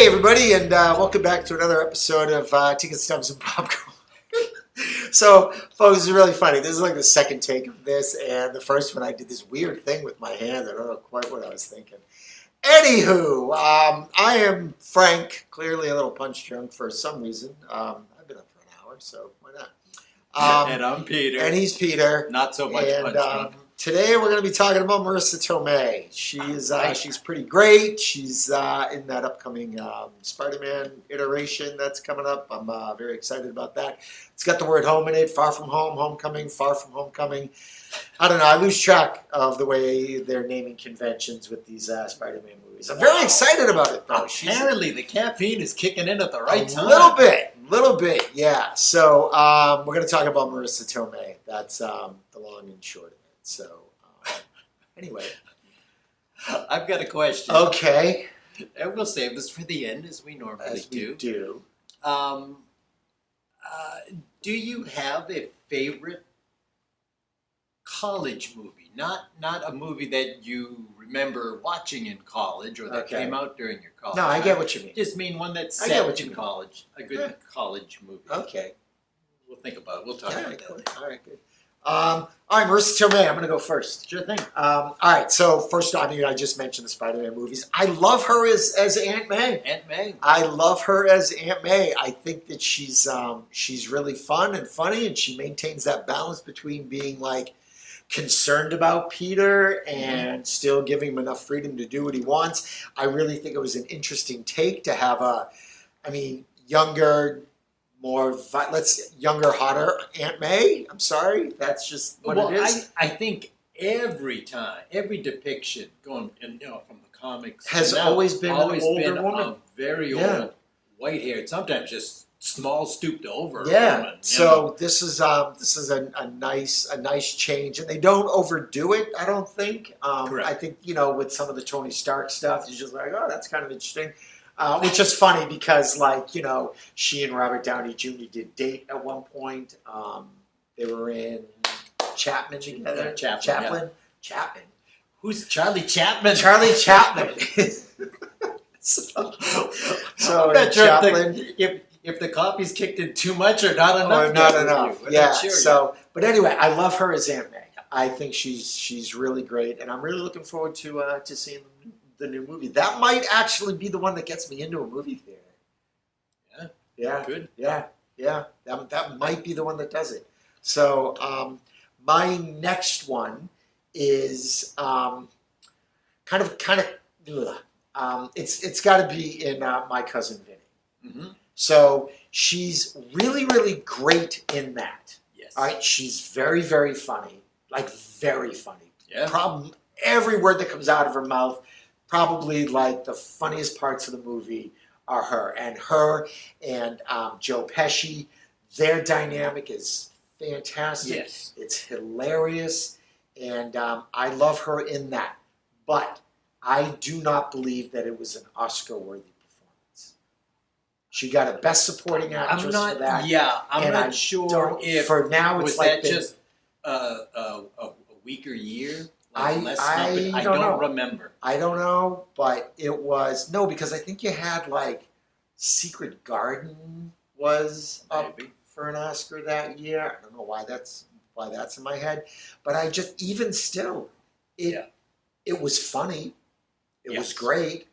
everybody, and welcome back to another episode of Ticket Stubs and Popcorn. So, folks, it's really funny. This is like the second take of this, and the first one I did this weird thing with my hand. I don't know quite what I was thinking. Anywho, I am Frank, clearly a little punch drunk for some reason. I've been up for an hour, so why not? And I'm Peter. And he's Peter. Not so much punch drunk. Today we're going to be talking about Marisa Tomei. She's pretty great. She's in that upcoming Spider-Man iteration that's coming up. I'm very excited about that. It's got the word home in it. Far from home, homecoming, far from homecoming. I don't know. I lose track of the way they're naming conventions with these Spider-Man movies. I'm very excited about it, though. Apparently, the caffeine is kicking in at the right time. A little bit, yeah. So we're going to talk about Marisa Tomei. That's the long and short of it. So, anyway. I've got a question. Okay. And we'll save this for the end, as we normally do. Do you have a favorite college movie? Not a movie that you remember watching in college or that came out during your college. No, I get what you mean. Just mean one that's set in college. A good college movie. Okay. We'll think about it. We'll talk about that. All right, good. All right, Marisa Tomei, I'm going to go first. Sure thing. All right, so first off, I just mentioned the Spider-Man movies. I love her as Aunt May. Aunt May. I love her as Aunt May. I think that she's really fun and funny, and she maintains that balance between being like concerned about Peter and still giving him enough freedom to do what he wants. I really think it was an interesting take to have younger, younger, hotter Aunt May. I'm sorry, that's just what it is. I think every depiction going from the comics has always been an older woman, a very old, white-haired, sometimes just small, stooped over. Woman, so this is a nice change, and they don't overdo it. I don't think. I think with some of the Tony Stark stuff, it's just like, oh, that's kind of interesting. Which is funny because, she and Robert Downey Jr. did date at one point. They were in Chapman together. Chapman. Who's Charlie Chapman? Charlie Chapman. so I'm not sure if the copies kicked in too much or not enough. Or not enough. Yeah. Sure but anyway, I love her as Aunt May. I think she's really great, and I'm really looking forward to seeing the new movie. That might actually be the one that gets me into a movie theater. Yeah. Good. Yeah. That might be the one that does it. So my next one is it's got to be in My Cousin Vinny. Mm-hmm. So she's really, really great in that. Yes. All right. She's very, very funny. Very funny. Yeah. Every word that comes out of her mouth. Probably the funniest parts of the movie are her and Joe Pesci. Their dynamic is fantastic. Yes. It's hilarious, and I love her in that. But I do not believe that it was an Oscar-worthy performance. She got a Best Supporting Actress for that. Yeah, I'm not sure if for now it's was that just a weaker year. I don't remember. I don't know, but it was because I think you had Secret Garden was up for an Oscar that year. I don't know why that's in my head, but I just even still it was funny, it was great,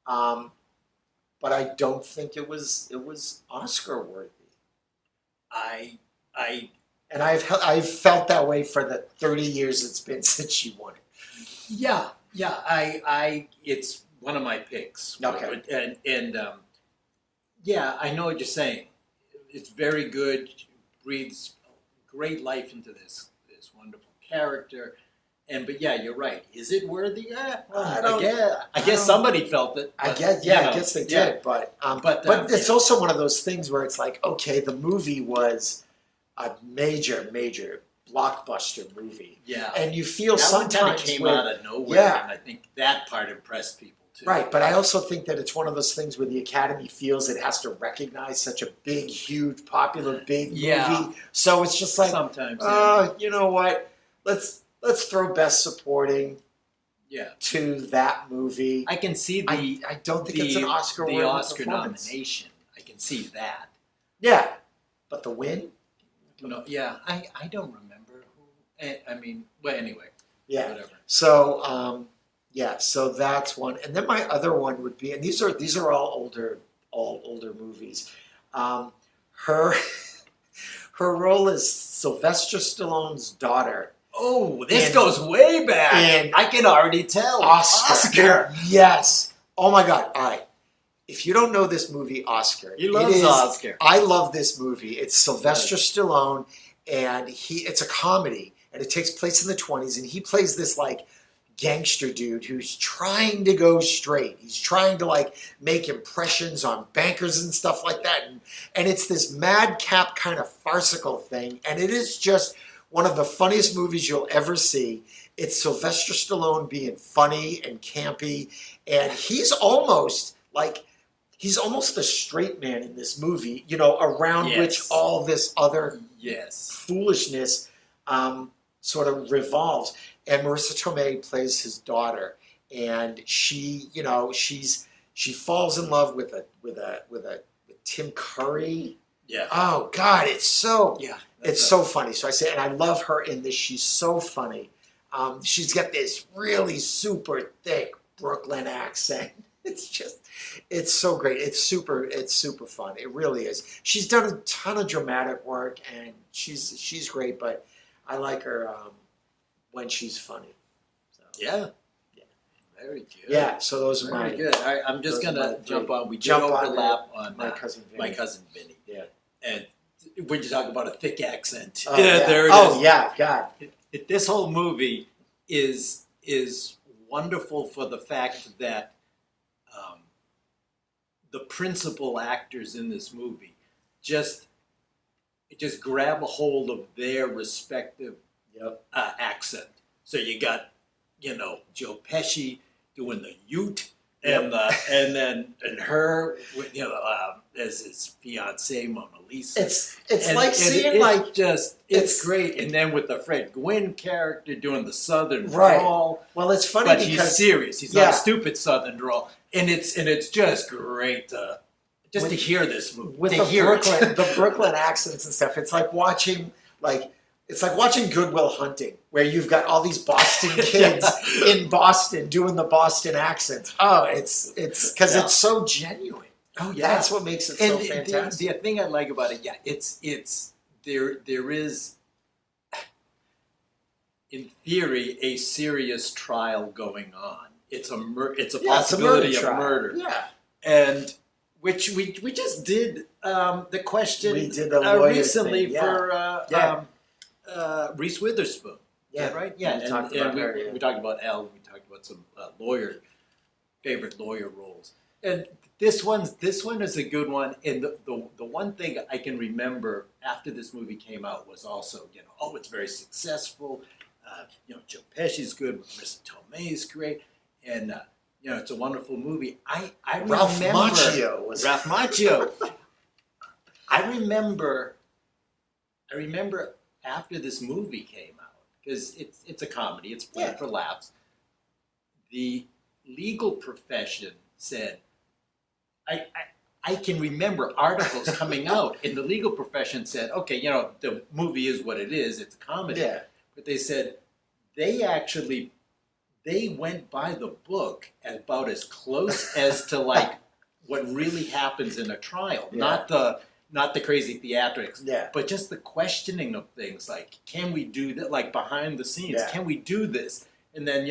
but I don't think it was Oscar worthy. And I've felt that way for the 30 years it's been since she won it. Yeah. It's one of my picks. Okay. And I know what you're saying. It's very good. Breathes great life into this wonderful character. But you're right. Is it worthy? I guess somebody felt it. But, I guess they did. But it's also one of those things where it's the movie was a major blockbuster movie. Yeah. And you feel that sometimes came out of nowhere, and I think that part impressed people too. Right, but I also think that it's one of those things where the Academy feels it has to recognize such a big, huge, popular, movie. So it's just sometimes. you know what? Let's throw Best Supporting. Yeah. to that movie. I can see I don't think it's an Oscar-worthy Oscar performance. nomination. I can see that. Yeah, but the win? No, yeah, I don't remember who. I mean, well, anyway. Yeah. Whatever. So so that's one, and then my other one would be, and these are all older movies. Her her role as Sylvester Stallone's daughter. Oh, this goes way back. And I can already tell. Oscar. Yes. Oh my God. All right. If you don't know this movie, Oscar, He loves Oscar. I love this movie. It's Sylvester Stallone, and it's a comedy, and it takes place in the 20s, and he plays this like gangster dude who's trying to go straight. He's trying to like make impressions on bankers and stuff like that, and it's this madcap kind of farcical thing, and it is just one of the funniest movies you'll ever see. It's Sylvester Stallone being funny and campy, and he's almost the straight man in this movie, around which all this other foolishness sort of revolves. And Marisa Tomei plays his daughter, and she falls in love with Tim Curry. Yeah. Oh God, it's so funny. So I say, and I love her in this. She's so funny. She's got this really super thick Brooklyn accent. It's so great. It's super fun. It really is. She's done a ton of dramatic work, and she's great. But I like her when she's funny. So, yeah. Very good. Yeah. So those are Very my good. All right, I'm just gonna jump on. We Jump did on overlap on my cousin Vinny. My cousin Vinny. Yeah. And when you talk about a thick accent, Oh, yeah. there it is. Oh yeah, God. This whole movie is wonderful for the fact that the principal actors in this movie just grab a hold of their respective accent. So you got Joe Pesci doing the Ute, and her as his fiancee Mona Lisa. It's like seeing it's great. And then with the Fred Gwynn character doing the Southern Right. drawl. Well, it's funny But because he's serious. He's not a stupid Southern drawl, and it's just great to hear this movie. With the Brooklyn accents and stuff. It's like watching Good Will Hunting, where you've got all these Boston kids in Boston doing the Boston accents. Oh, it's because it's so genuine. Oh yeah, that's what makes it so fantastic. The thing I like about it, it's there is, in theory, a serious trial going on. It's a possibility of murder. Yeah, and which we just did the question we did the lawyer recently thing. for Reese Witherspoon. Yeah, right. Yeah, we talked about her. We talked about Elle. We talked about some favorite lawyer roles, and this one is a good one. And the one thing I can remember after this movie came out was also it's very successful. Joe Pesci's good. Marisa Tomei's great, and it's a wonderful movie. I Ralph remember Macchio Ralph Macchio. I remember after this movie came out, because it's a comedy, it's played for laughs. The legal profession said, I can remember articles coming out, and the legal profession said, okay, the movie is what it is, it's a comedy. Yeah. But they said they went by the book about as close as to like what really happens in a trial, not the crazy theatrics, but just the questioning of things like, can we do that? Like behind the scenes, can we do this? And then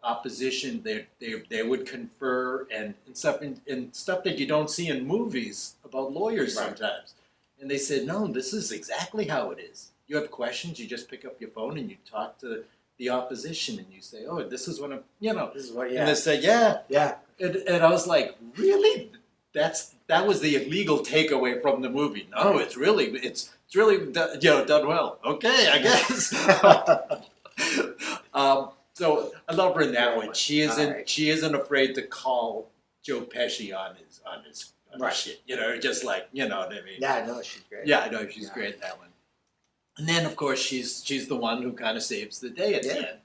opposition, they would confer and stuff that you don't see in movies about lawyers sometimes. And they said, no, this is exactly how it is. You have questions, you just pick up your phone and you talk to the opposition and you say, oh, this is what I'm, This is what, and they say, yeah. And I was like, really? That was the illegal takeaway from the movie. No, it's really done well. Okay, I guess. So I love her in that one. She isn't afraid to call Joe Pesci on his shit. Just like what I mean. Yeah, I know she's great. Yeah, I know she's great in that one. And then of course she's the one who kind of saves the day at the end.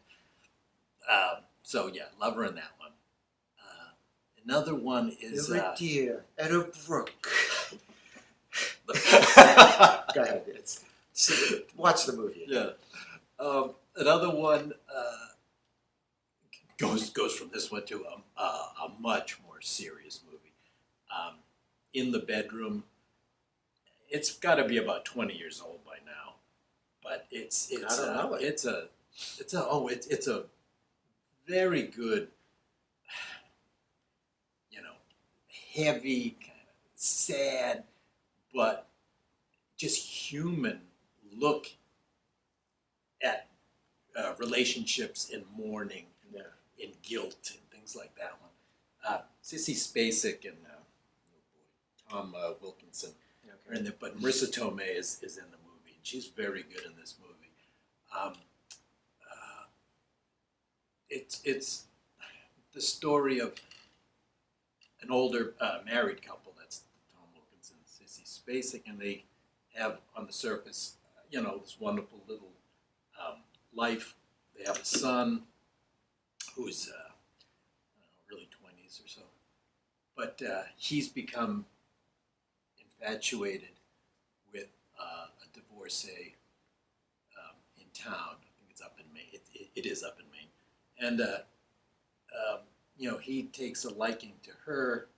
So yeah, love her in that one. Another one is You're a deer at a brook. Go ahead. Watch the movie. Yeah. Another one goes from this one to a much more serious movie. In the Bedroom. It's got to be about 20 years old by now, but it's a very good, heavy, kind of sad, but just human look at relationships and mourning, and guilt and things like that one. Sissy Spacek and Tom Wilkinson. Okay. But Marisa Tomei is in the movie, and she's very good in this movie. It's the story of an older married couple. That's Tom Wilkinson and Sissy Spacek, and they have on the surface, this wonderful little life. They have a son who's early 20s or so, but he's become infatuated with a divorcee in town. I think it's up in Maine. It is up in Maine, and he takes a liking to her.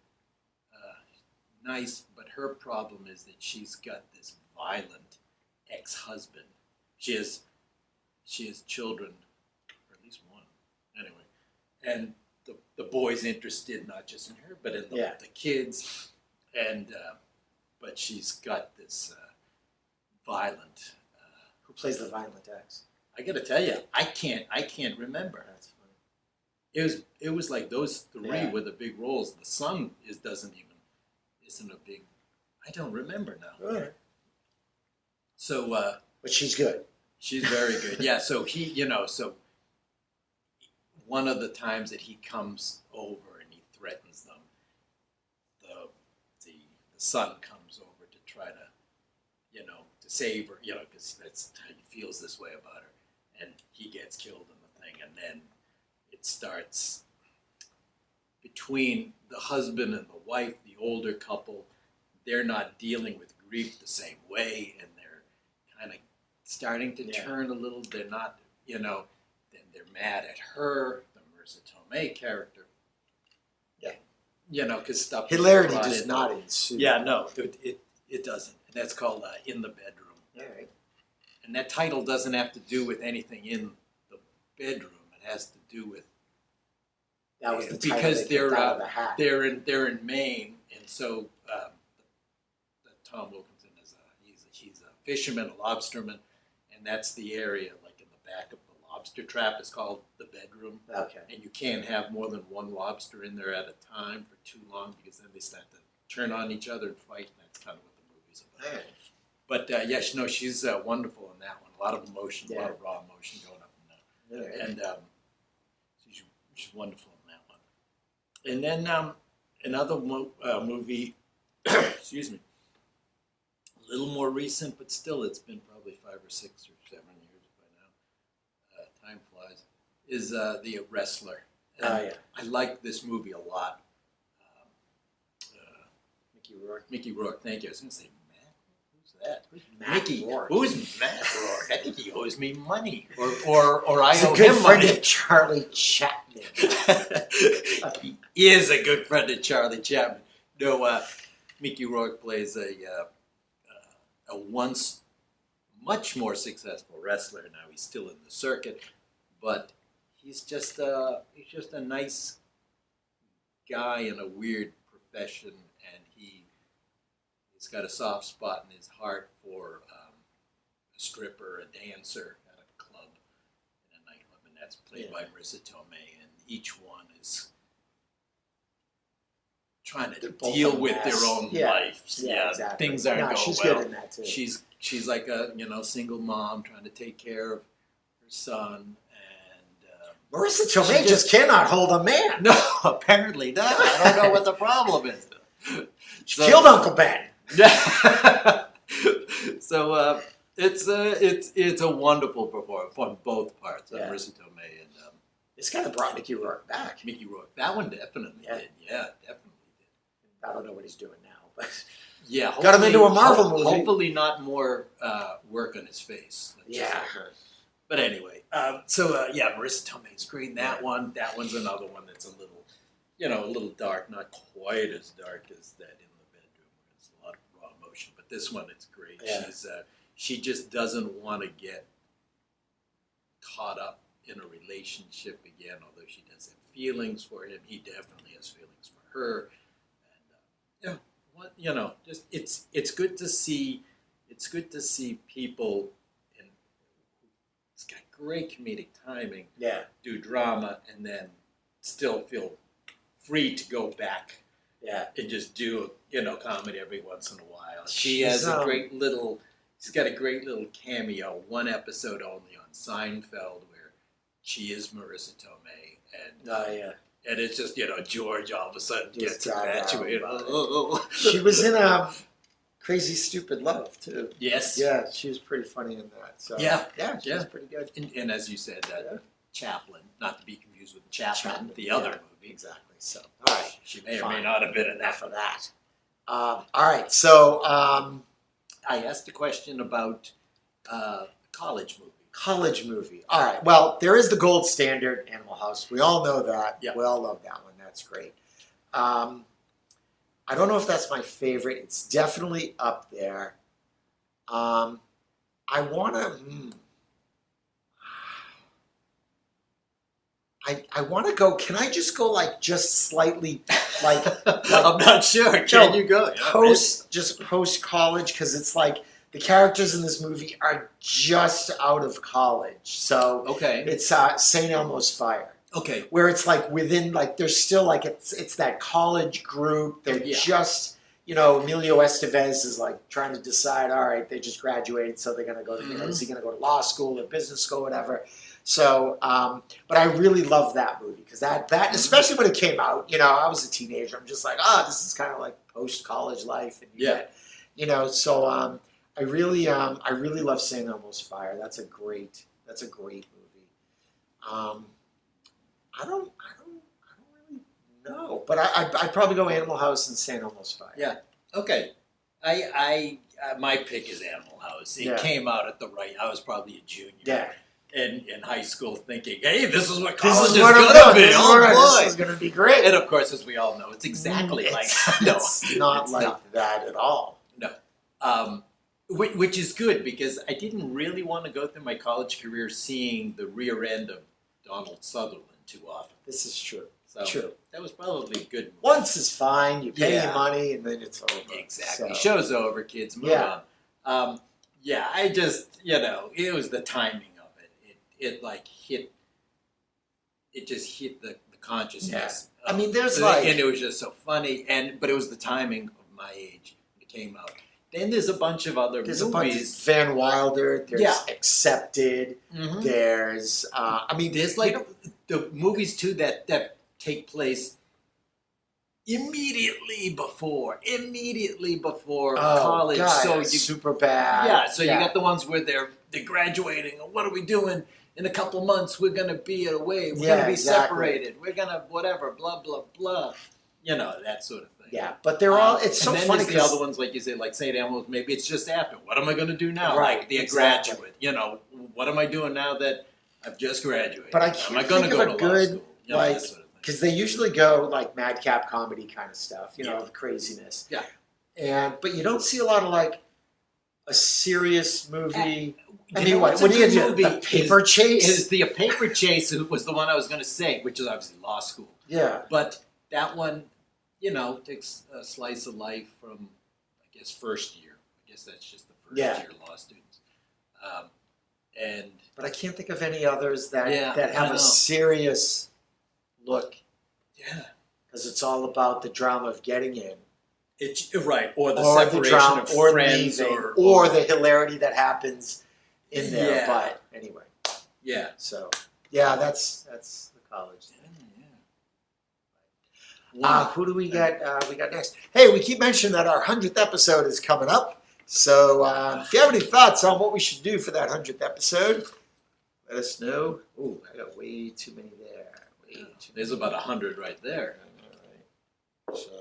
Nice, but her problem is that she's got this violent ex-husband. She has children, or at least one, anyway. And the boy's interested not just in her, but in the kids, and but she's got this violent. Who plays the violent ex? I got to tell you, I can't remember. That's funny. It was like those three were the big roles. The son isn't a big. I don't remember now. All right. So. But she's good. She's very good. Yeah. So so one of the times that he comes over and he threatens them, the son comes over to try to, to save her, because he feels this way about her, and he gets killed in the thing, and then it starts between the husband and the wife, the older couple. They're not dealing with grief the same way, and they're kind of starting to turn a little. They're not, then they're mad at her, the Marisa Tomei character. Yeah. Because stuff. Hilarity does not ensue. Yeah, no, it doesn't. And that's called In the Bedroom. All right. And that title doesn't have to do with anything in the bedroom. It has to do with that was the title because they picked out of the hat. they're in Maine, and so Tom Wilkinson he's a fisherman, a lobsterman, and that's the area like in the back of the lobster trap is called the bedroom. Okay. And you can't have more than one lobster in there at a time for too long because then they start to turn on each other and fight, and that's kind of what the movie's about. All right. But she's wonderful in that one. A lot of emotion, a lot of raw emotion going up in that. Right. And she's wonderful in that one. And then another movie, excuse me, a little more recent, but still it's been probably 5 or 6 or 7 years by now. Time flies. Is The Wrestler. And I like this movie a lot. Mickey Rourke, thank you. I was going to say, Matt? Who's that? Mickey. Rourke? Who's Matt Rourke? I think he owes me money. Or I He's owe a good him friend money. of Charlie Chaplin. He is a good friend of Charlie Chaplin. No, Mickey Rourke plays a once much more successful wrestler. Now he's still in the circuit, but he's just a nice guy in a weird profession, and he's got a soft spot in his heart for a stripper, a dancer at a club, in a nightclub, and that's played by Marisa Tomei, and each one is trying to deal with their own lives. Yeah, exactly. Things aren't going she's well. Good in that too. She's like a single mom trying to take care of her son, and Marisa Tomei just cannot hold a man. no, apparently not. I don't know what the problem is. She killed Uncle Ben. So it's a wonderful performance on both parts. Marisa Tomei This kind of brought Mickey Rourke back. Mickey Rourke. That one definitely did. Yeah, definitely did. I don't know what he's doing now, but yeah, got him into a Marvel movie. Hopefully not more work on his face. Yeah. But anyway, Marisa Tomei's great in that one. That one's another one that's a little, a little dark. Not quite as dark as that in the bedroom. It's a lot of raw emotion. But this one, it's great. Yeah. She just doesn't want to get caught up in a relationship again, although she does have feelings for him. He definitely has feelings for her. And just it's good to see. It's good to see people, and it's got great comedic timing. Yeah. Do drama and then still feel free to go back. Yeah. And just do comedy every once in a while. She's has a great little. She's got a great little cameo, one episode only on Seinfeld, where she is Marisa Tomei, and and it's just George all of a sudden gets infatuated. She was in Crazy Stupid Love too. Yes. Yeah, she was pretty funny in that. So she was pretty good. And as you said, Chaplin, not to be confused with Chaplin, the other movie. Exactly. So all right, she may or may not have been in that. For that. All right, so I asked a question about college movie. College movie. All right. Well, there is the gold standard, Animal House. We all know that. Yeah. We all love that one. That's great. I don't know if that's my favorite. It's definitely up there. I want to. I want to go. Can I just go just slightly I'm not sure. Can you go? Post college, because it's the characters in this movie are just out of college. So it's St. Elmo's Fire. Okay. Where it's within there's still it's that college group. They're just Emilio Estevez is trying to decide. All right, they just graduated, so they're gonna go. Is he gonna go to law school or business school, whatever? So, but I really love that movie because that especially when it came out. I was a teenager. I'm just this is kind of post college life, and So I really love St. Elmo's Fire. That's a great movie. I don't really know, but I'd probably go Animal House and St. Elmo's Fire. Yeah. Okay. I my pick is Animal House. It came out at the right. I was probably a junior. Yeah. In high school, thinking, "Hey, this is what college is going to be. Oh boy, this is going to be great." And of course, as we all know, it's exactly it's not that at all. No. Which is good because I didn't really want to go through my college career seeing the rear end of Donald Sutherland too often. This is true. So true. That was probably a good movie. Once is fine. You pay your money and then it's over. Exactly. So. Show's over, kids. Move on. I just, it was the timing of it. It hit. It just hit the consciousness. Yeah. I mean, there's and it was just so funny. But it was the timing of my age. It came out. Then there's a bunch of other movies. A bunch of Van Wilder. There's Accepted. Mm-hmm. There's, there's the movies too that take place immediately before college. God, so super bad. Yeah. So you got the ones where they're graduating. What are we doing? In a couple months, we're going to be away. We're going to be separated. We're going to whatever, blah, blah, blah. That sort of thing. Yeah, but they're all, it's so funny. And then there's the other ones, like you say, like St. Elmo's, maybe it's just after. What am I going to do now? Right, the graduate. What am I doing now that I've just graduated? But I can't think of a good, because they usually go madcap comedy kind of stuff, the craziness. Yeah. But you don't see a lot of a serious movie. What do you do? The Paper Chase? The Paper Chase was the one I was going to say, which is obviously law school. Yeah. But that one, takes a slice of life from, I guess, first year. I guess that's just the first year law students. But I can't think of any others that have a serious look. Yeah. Because it's all about the drama of getting in. Or the separation of friends, or the hilarity that happens in there. Yeah. But anyway. Yeah. So, that's the college thing. Who do we got next? Hey, we keep mentioning that our 100th episode is coming up. So if you have any thoughts on what we should do for that 100th episode, Let us know. Ooh, I got way too many there. Way too many. There's about 100 right there. All right. So,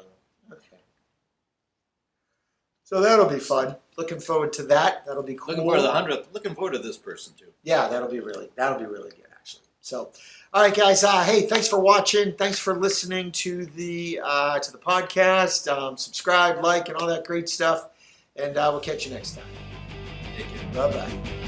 okay. So that'll be fun. Looking forward to that. That'll be cool. Looking forward to the 100th. Looking forward to this person too. Yeah, that'll be really good actually. So, all right, guys. Hey, thanks for watching. Thanks for listening to the podcast. Subscribe, like, and all that great stuff. And we'll catch you next time. Take care. Bye bye.